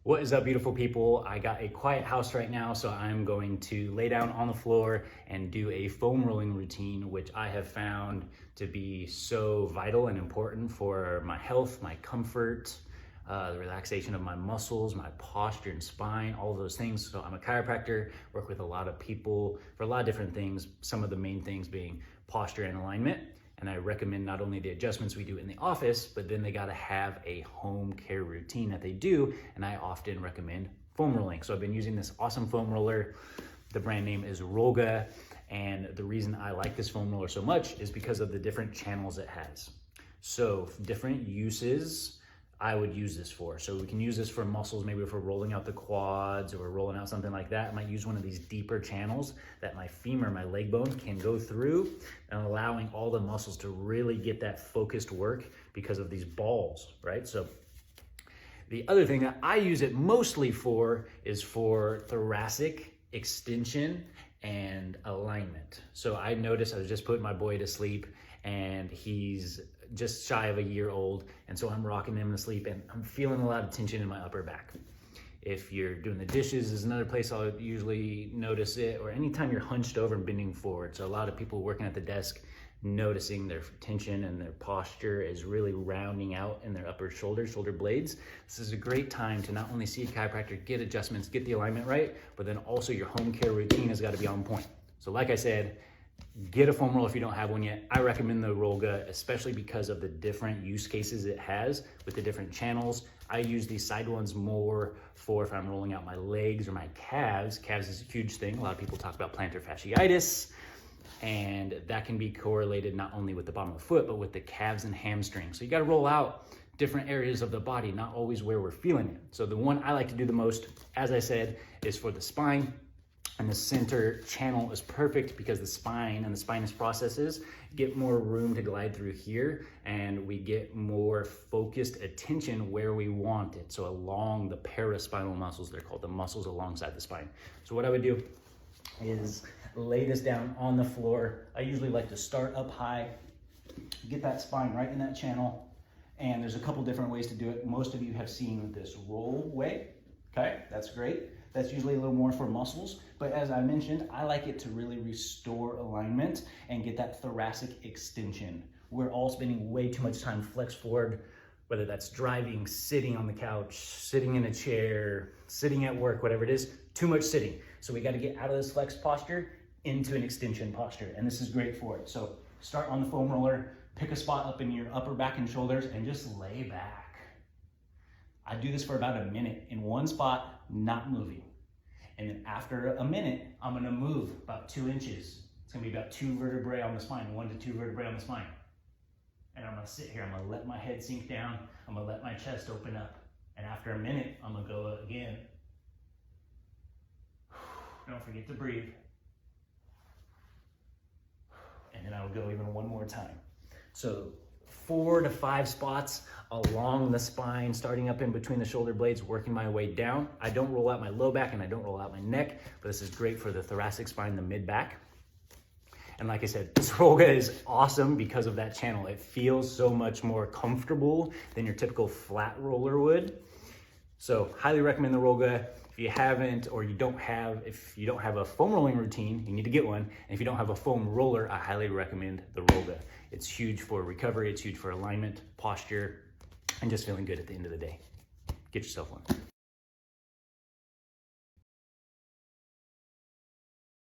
What is up, beautiful people? I got a quiet house right now, so I'm going to lay down on the floor and do a foam rolling routine, which I have found to be so vital and important for my health, my comfort, the relaxation of my muscles, my posture and spine, all of those things. So I'm a chiropractor, work with a lot of people for a lot of different things, some of the main things being posture and alignment. And I recommend not only the adjustments we do in the office, but then they gotta have a home care routine that they do. And I often recommend foam rolling. So I've been using this awesome foam roller. The brand name is Rollga. And the reason I like this foam roller so much is because of the different channels it has. So different uses I would use this for. So we can use this for muscles, maybe if we're rolling out the quads or rolling out something like that. I might use one of these deeper channels that my femur, my leg bone can go through, and allowing all the muscles to really get that focused work because of these balls, right? So the other thing that I use it mostly for is for thoracic extension and alignment. So I noticed, I was just putting my boy to sleep and he's just shy of a year old. And so I'm rocking him to sleep and I'm feeling a lot of tension in my upper back. If you're doing the dishes is another place I'll usually notice it, or anytime you're hunched over and bending forward. So a lot of people working at the desk noticing their tension and their posture is really rounding out in their upper shoulder blades. This is a great time to not only see a chiropractor, get adjustments, get the alignment right, but then also your home care routine has got to be on point. So like I said, get a foam roller if you don't have one yet. I recommend the Rollga, especially because of the different use cases it has with the different channels. I use these side ones more for if I'm rolling out my legs or my calves. Calves is a huge thing. A lot of people talk about plantar fasciitis, and that can be correlated not only with the bottom of the foot, but with the calves and hamstrings. So you got to roll out different areas of the body, not always where we're feeling it. So the one I like to do the most, as I said, is for the spine. And the center channel is perfect because the spine and the spinous processes get more room to glide through here, and we get more focused attention where we want it. So along the paraspinal muscles, they're called, the muscles alongside the spine. So what I would do is lay this down on the floor. I usually like to start up high, get that spine right in that channel. And there's a couple different ways to do it. Most of you have seen this roll way. Okay, that's great. That's usually a little more for muscles, but as I mentioned, I like it to really restore alignment and get that thoracic extension. We're all spending way too much time flexed forward, whether that's driving, sitting on the couch, sitting in a chair, sitting at work, whatever it is, too much sitting. So we got to get out of this flex posture into an extension posture, and this is great for it. So start on the foam roller, pick a spot up in your upper back and shoulders, and just lay back. I do this for about a minute in one spot, not moving. And then after a minute, I'm gonna move about 2 inches. It's gonna be about 2 vertebrae on the spine, 1 to 2 vertebrae on the spine. And I'm gonna sit here, I'm gonna let my head sink down, I'm gonna let my chest open up. And after a minute, I'm gonna go again. Don't forget to breathe. And then I will go even one more time. So 4 to 5 spots along the spine, starting up in between the shoulder blades, working my way down. I don't roll out my low back and I don't roll out my neck, but this is great for the thoracic spine, the mid back. And like I said, this Rollga is awesome because of that channel. It feels so much more comfortable than your typical flat roller would. So highly recommend the Rollga. If you haven't, or if you don't have a foam rolling routine, you need to get one. And if you don't have a foam roller, I highly recommend the Rollga. It's huge for recovery, it's huge for alignment, posture, and just feeling good at the end of the day. Get yourself one.